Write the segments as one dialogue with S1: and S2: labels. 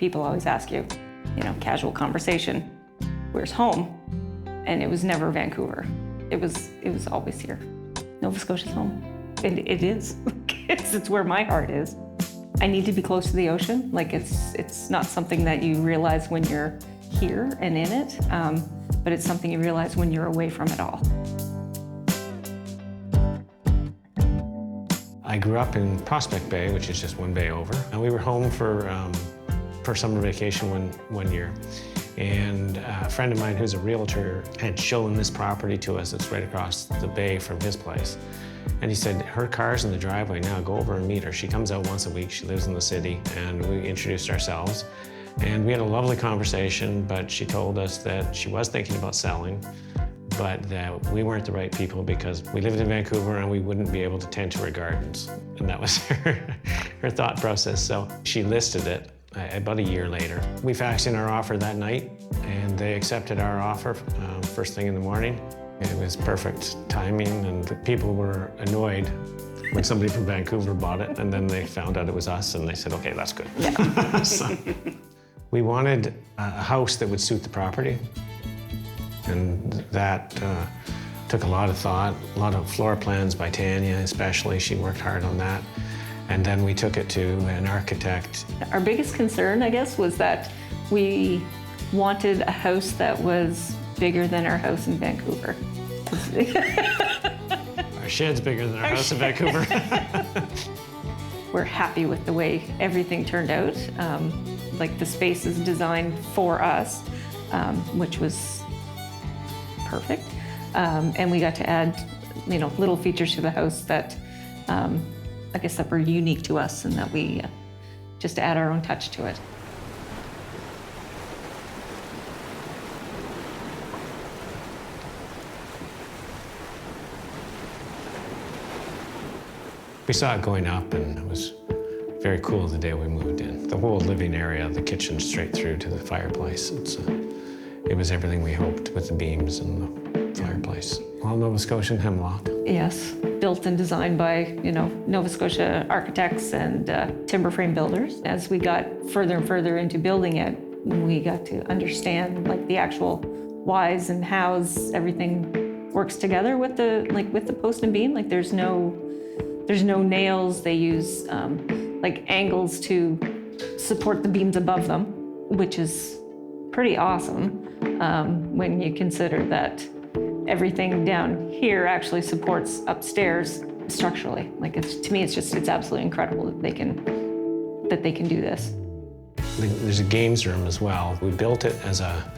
S1: People always ask you, casual conversation, where's home? And it was never Vancouver. It was always here. Nova Scotia's home. And it is. It's where my heart is. I need to be close to the ocean. Like it's not something that you realize when you're here and in it, but it's something you realize when you're away from it all.
S2: I grew up in Prospect Bay, which is just one bay over. And we were home for summer vacation one year. And a friend of mine who's a realtor had shown this property to us. It's right across the bay from his place. And he said, her car's in the driveway now, go over and meet her. She comes out once a week, she lives in the city, and we introduced ourselves. And we had a lovely conversation, but she told us that she was thinking about selling, but that we weren't the right people because we lived in Vancouver and we wouldn't be able to tend to her gardens. And that was her thought process. So she listed it about a year later. We faxed in our offer that night, and they accepted our offer first thing in the morning. It was perfect timing, and the people were annoyed when somebody from Vancouver bought it, and then they found out it was us, and they said, okay, that's good.
S1: Yeah.
S2: So, we wanted a house that would suit the property, and that took a lot of thought, a lot of floor plans by Tanya especially. She worked hard on that. And then we took it to an architect.
S1: Our biggest concern, I guess, was that we wanted a house that was bigger than our house in Vancouver.
S2: Our shed's bigger than our house in Vancouver.
S1: We're happy with the way everything turned out. Like the space is designed for us, which was perfect. And we got to add, little features to the house that, I guess, that were unique to us, and that we just add our own touch to it.
S2: We saw it going up, and it was very cool the day we moved in. The whole living area, the kitchen straight through to the fireplace. It was everything we hoped with the beams and the fireplace. All Nova Scotian hemlock.
S1: Yes, built and designed by, Nova Scotia architects and timber frame builders. As we got further and further into building it, we got to understand the actual whys and hows everything works together with the post and beam. There's no nails. They use angles to support the beams above them, which is pretty awesome when you consider that everything down here actually supports upstairs structurally. To me, it's absolutely incredible that they can do this.
S2: There's a games room as well. We built it as a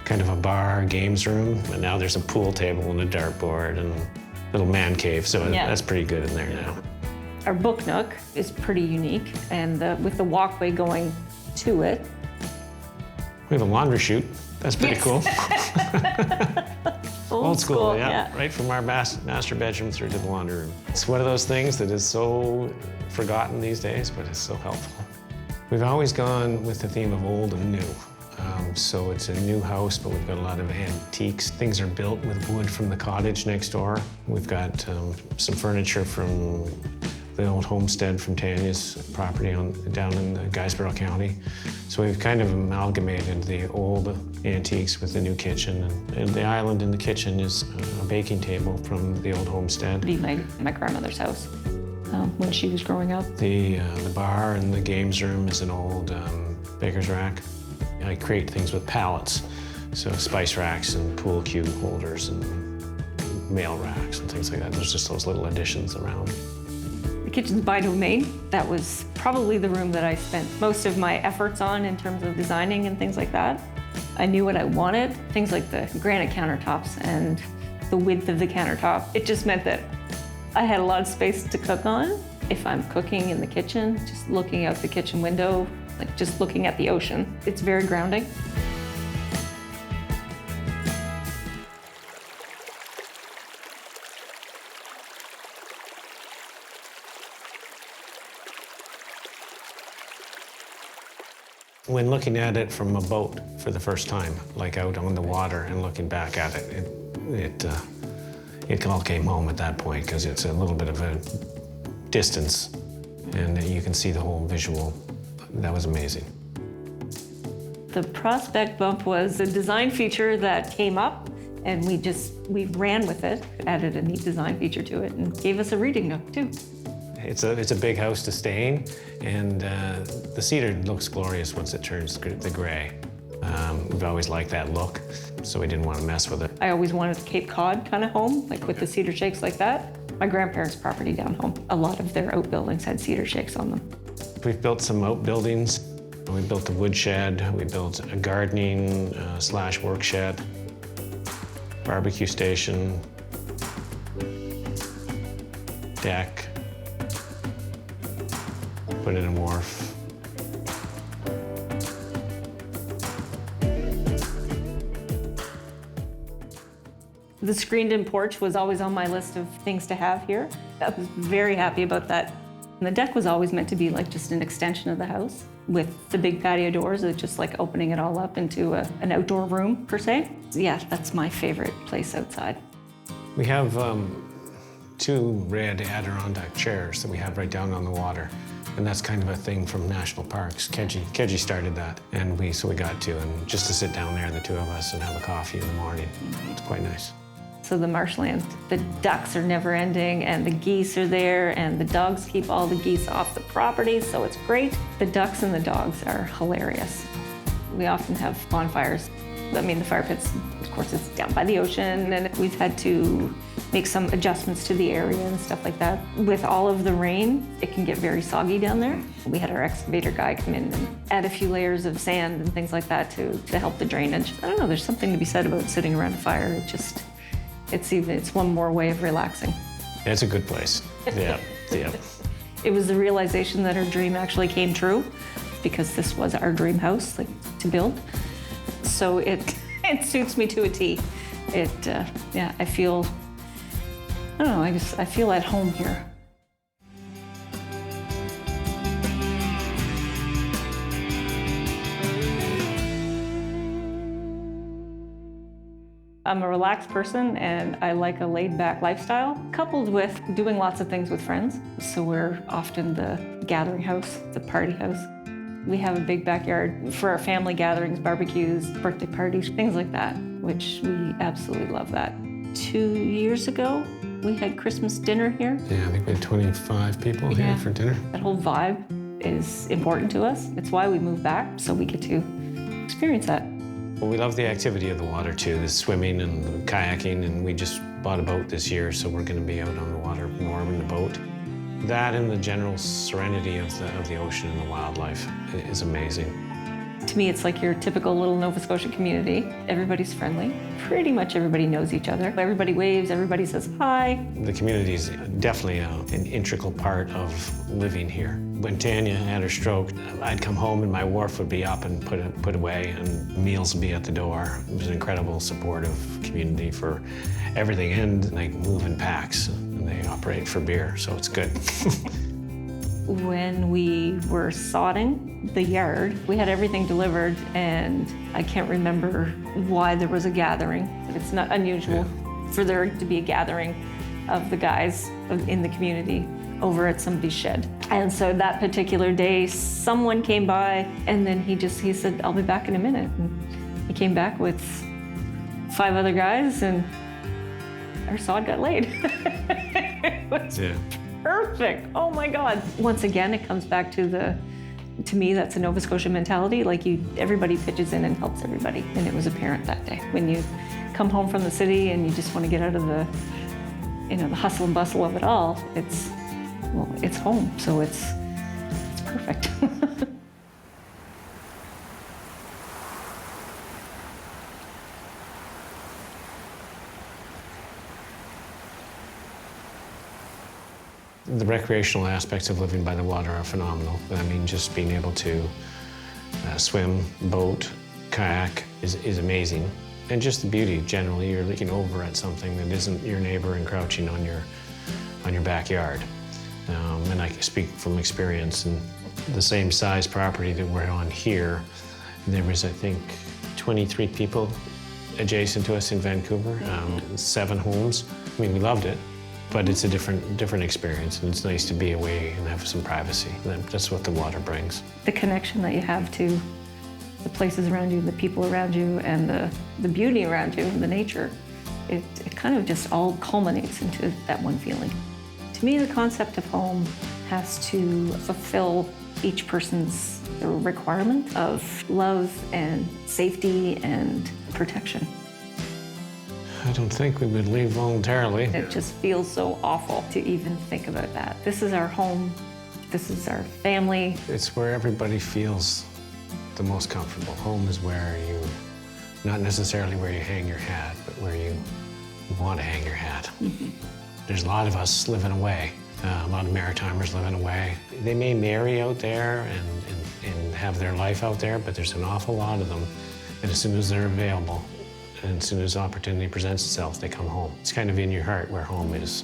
S2: kind of a bar games room, and now there's a pool table and a dartboard and a little man cave, so that's pretty good in there now.
S1: Our book nook is pretty unique, and with the walkway going to it.
S2: We have a laundry chute. That's pretty cool. Old school, yeah. Right from our master bedroom through to the laundry room. It's one of those things that is so forgotten these days, but it's so helpful. We've always gone with the theme of old and new. So it's a new house, but we've got a lot of antiques. Things are built with wood from the cottage next door. We've got some furniture from the old homestead from Tanya's property down in Guysborough County. So we've kind of amalgamated the old antiques with the new kitchen. And the island in the kitchen is a baking table from the old homestead.
S1: My grandmother's house when she was growing up.
S2: The bar and the games room is an old baker's rack. I create things with pallets, so spice racks and pool cue holders and mail racks and things like that. There's just those little additions around.
S1: The kitchen's by domain. That was probably the room that I spent most of my efforts on in terms of designing and things like that. I knew what I wanted, things like the granite countertops and the width of the countertop. It just meant that I had a lot of space to cook on. If I'm cooking in the kitchen, just looking out the kitchen window, just looking at the ocean, it's very grounding.
S2: When looking at it from a boat for the first time, out on the water and looking back at it, it all came home at that point because it's a little bit of a distance and you can see the whole visual. That was amazing.
S1: The prospect bump was a design feature that came up, and we ran with it, added a neat design feature to it, and gave us a reading nook too.
S2: It's a big house to stay in, and the cedar looks glorious once it turns the gray. We've always liked that look, so we didn't want to mess with it.
S1: I always wanted a Cape Cod kind of home, like with the cedar shakes like that. My grandparents' property down home, a lot of their outbuildings had cedar shakes on them.
S2: We've built some outbuildings. We built a woodshed. We built a gardening / work shed, barbecue station, deck, put in a wharf.
S1: The screened-in porch was always on my list of things to have here. I was very happy about that. And the deck was always meant to be like just an extension of the house with the big patio doors, just like opening it all up into an outdoor room per se. Yeah, that's my favorite place outside.
S2: We have 2 red Adirondack chairs that we have right down on the water. And that's kind of a thing from national parks. Keji started that. And so we got 2, and just to sit down there, the 2 of us, and have a coffee in the morning. It's quite nice.
S1: So the marshland, the ducks are never ending, and the geese are there, and the dogs keep all the geese off the property, so it's great. The ducks and the dogs are hilarious. We often have bonfires. I mean, the fire pits, of course, it's down by the ocean, and we've had to make some adjustments to the area and stuff like that. With all of the rain, it can get very soggy down there. We had our excavator guy come in and add a few layers of sand and things like that to help the drainage. I don't know, there's something to be said about sitting around a fire. It's one more way of relaxing.
S2: It's a good place. Yeah.
S1: It was the realization that our dream actually came true, because this was our dream house to build. So it suits me to a T. I feel at home here. I'm a relaxed person, and I like a laid-back lifestyle, coupled with doing lots of things with friends. So we're often the gathering house, the party house. We have a big backyard for our family gatherings, barbecues, birthday parties, things like that, which we absolutely love that. 2 years ago, we had Christmas dinner here.
S2: Yeah, I think we had 25 people here for dinner.
S1: That whole vibe is important to us. It's why we moved back, so we get to experience that.
S2: Well, we love the activity of the water too, the swimming and the kayaking, and we just bought a boat this year, so we're going to be out on the water more in the boat. That and the general serenity of the ocean and the wildlife is amazing.
S1: To me, it's like your typical little Nova Scotia community. Everybody's friendly. Pretty much everybody knows each other. Everybody waves, everybody says hi.
S2: The community is definitely an integral part of living here. When Tanya had her stroke, I'd come home and my wharf would be up and put away, and meals would be at the door. It was an incredible supportive community for everything, and they move in packs and they operate for beer, so it's good.
S1: When we were sodding the yard, we had everything delivered, and I can't remember why there was a gathering. It's not unusual for there to be a gathering of the guys in the community over at somebody's shed. And so that particular day, someone came by, and then he said, "I'll be back in a minute." And he came back with 5 other guys, and our sod got laid. It was perfect. Oh my God. Once again, it comes back to me, that's a Nova Scotia mentality. Everybody pitches in and helps everybody. And it was apparent that day. When you come home from the city and you just want to get out of the hustle and bustle of it all, it's home. So it's perfect.
S2: The recreational aspects of living by the water are phenomenal. I mean, just being able to swim, boat, kayak is amazing. And just the beauty, generally, you're looking over at something that isn't your neighbor encroaching on your backyard. And I speak from experience. And the same size property that we're on here, there was, I think, 23 people adjacent to us in Vancouver, 7 homes. I mean, we loved it. But it's a different experience, and it's nice to be away and have some privacy. That's what the water brings.
S1: The connection that you have to the places around you, the people around you, and the beauty around you, the nature, it kind of just all culminates into that one feeling. To me, the concept of home has to fulfill each person's requirement of love and safety and protection.
S2: I don't think we would leave voluntarily.
S1: It just feels so awful to even think about that. This is our home. This is our family.
S2: It's where everybody feels the most comfortable. Home is where you, not necessarily where you hang your hat, but where you want to hang your hat. There's a lot of us living away, a lot of Maritimers living away. They may marry out there and have their life out there, but there's an awful lot of them. And as soon as they're available, and as soon as opportunity presents itself, they come home. It's kind of in your heart where home is.